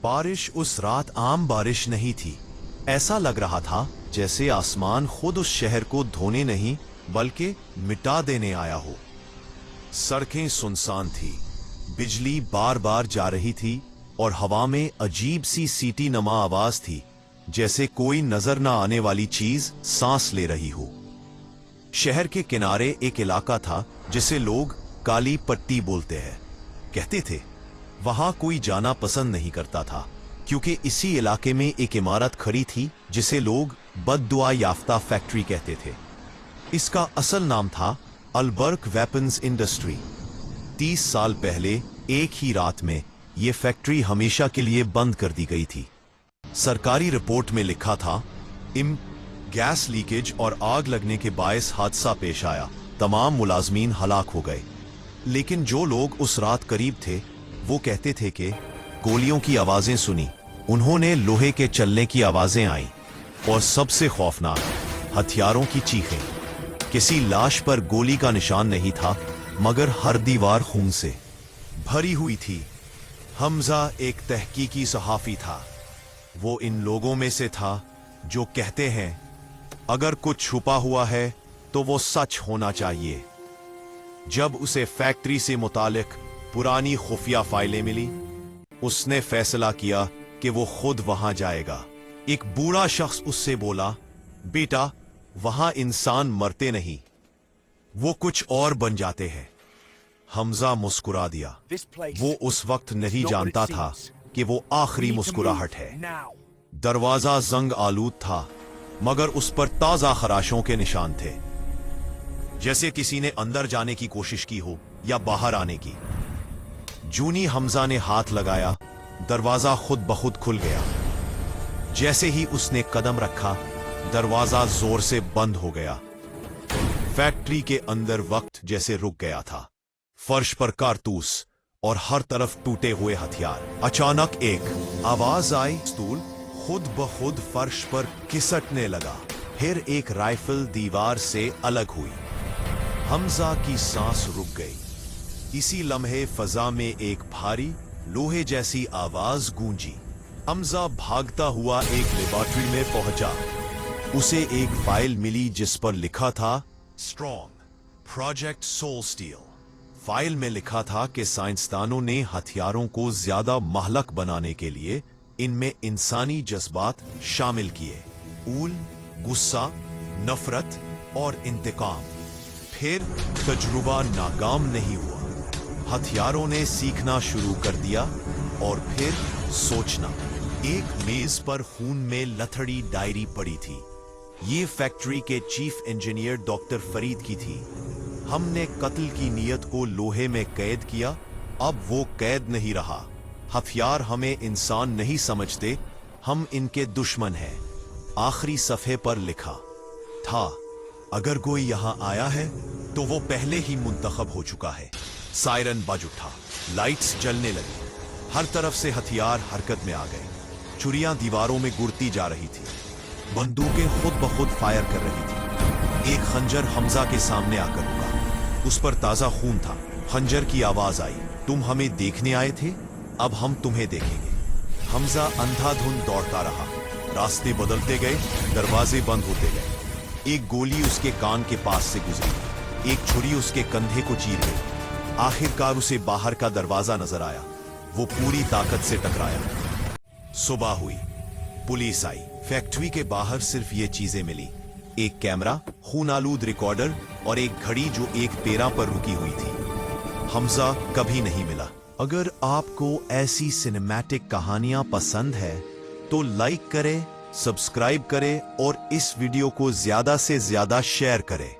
बारिश उस रात आम बारिश नहीं थी। ऐसा लग रहा था जैसे आसमान खुद उस शहर को धोने नहीं बल्कि मिटा देने आया हो। सड़कें सुनसान थी, बिजली बार बार जा रही थी और हवा में अजीब सी सीटी नमा आवाज थी, जैसे कोई नजर न आने वाली चीज सांस ले रही हो। शहर के किनारे एक इलाका था जिसे लोग काली पट्टी बोलते हैं। कहते थे वहां कोई जाना पसंद नहीं करता था, क्योंकि इसी इलाके में एक इमारत खड़ी थी जिसे लोग बद्दुआ याफ्ता फैक्ट्री कहते थे। इसका असल नाम था अलबर्क वेपन्स इंडस्ट्री। 30 साल पहले एक ही रात में यह फैक्ट्री हमेशा के लिए बंद कर दी गई थी। सरकारी रिपोर्ट में लिखा था गैस लीकेज और आग लगने के बायस हादसा पेश आया, तमाम मुलाजमीन हलाक हो गए। लेकिन जो लोग उस रात करीब थे वो कहते थे कि गोलियों की आवाजें सुनी, उन्होंने लोहे के चलने की आवाजें आई और सबसे खौफनाक हथियारों की चीखें। किसी लाश पर गोली का निशान नहीं था, मगर हर दीवार खून से भरी हुई थी। हमजा एक तहकीकी सहाफी था। वो इन लोगों में से था जो कहते हैं अगर कुछ छुपा हुआ है तो वो सच होना चाहिए। जब उसे फैक्ट्री से मुतालिक पुरानी खुफिया फाइलें मिली, उसने फैसला किया कि वो खुद वहां जाएगा। एक बूढ़ा शख्स उससे बोला, बेटा, वहां इंसान मरते नहीं, वो कुछ और बन जाते हैं। हमजा मुस्कुरा दिया। वो उस वक्त नहीं जानता था कि वो आखिरी मुस्कुराहट है। दरवाजा जंग आलूद था, मगर उस पर ताजा खराशों के निशान थे, जैसे किसी ने अंदर जाने की कोशिश की हो या बाहर आने की। जूनी हमजा ने हाथ लगाया, दरवाजा खुद ब खुद खुल गया। जैसे ही उसने कदम रखा, दरवाजा जोर से बंद हो गया। फैक्ट्री के अंदर वक्त जैसे रुक गया था। फर्श पर कारतूस और हर तरफ टूटे हुए हथियार। अचानक एक आवाज आई, स्टूल खुद ब खुद फर्श पर खिसकने लगा। फिर एक राइफल दीवार से अलग हुई। हमजा की सांस रुक गई। इसी लम्हे फजा में एक भारी लोहे जैसी आवाज गूंजी। हमजा भागता हुआ एक लेबोरेटरी में पहुंचा। उसे एक फाइल मिली जिस पर लिखा था strong project soul steel. File में लिखा था कि साइंसदानों ने हथियारों को ज्यादा महलक बनाने के लिए इनमें इंसानी जज्बात शामिल किए, ऊल, गुस्सा, नफरत और इंतकाम। फिर तजुर्बा नाकाम नहीं हुआ। हथियारों ने सीखना शुरू कर दिया और फिर सोचना। एक मेज पर खून में लथड़ी डायरी पड़ी थी। ये फैक्ट्री के चीफ इंजीनियर डॉक्टर फरीद की थी। हमने कत्ल की नीयत को लोहे में कैद किया, अब वो कैद नहीं रहा। हथियार हमें इंसान नहीं समझते, हम इनके दुश्मन हैं। आखिरी सफ़े पर लिखा था, अगर कोई यहां आया है तो वो पहले ही मुंतखब हो चुका है। सायरन बज उठा, लाइट्स जलने लगी। हर तरफ से हथियार हरकत में आ गए। छुरियां दीवारों में गुड़ती जा रही थी। बंदूकें खुद ब खुद फायर कर रही थी। एक खंजर हमजा के सामने आकर रुका। उस पर ताजा खून था। खंजर की आवाज आई, तुम हमें देखने आए थे, अब हम तुम्हें देखेंगे। हमजा अंधाधुंध दौड़ता रहा। रास्ते बदलते गए, दरवाजे बंद होते गए। एक गोली उसके कान के पास से गुजरी, एक छुरी उसके कंधे को चीर गई। आखिरकार उसे बाहर का दरवाजा नजर आया। वो पूरी ताकत से टकराया। सुबह हुई, पुलिस आई। फैक्ट्री के बाहर सिर्फ ये चीजें मिली, एक कैमरा, खूनालूद रिकॉर्डर और एक घड़ी जो एक पेरा पर रुकी हुई थी। हमजा कभी नहीं मिला। अगर आपको ऐसी सिनेमैटिक कहानियां पसंद है तो लाइक करें, सब्सक्राइब करें और इस वीडियो को ज्यादा से ज्यादा शेयर करें।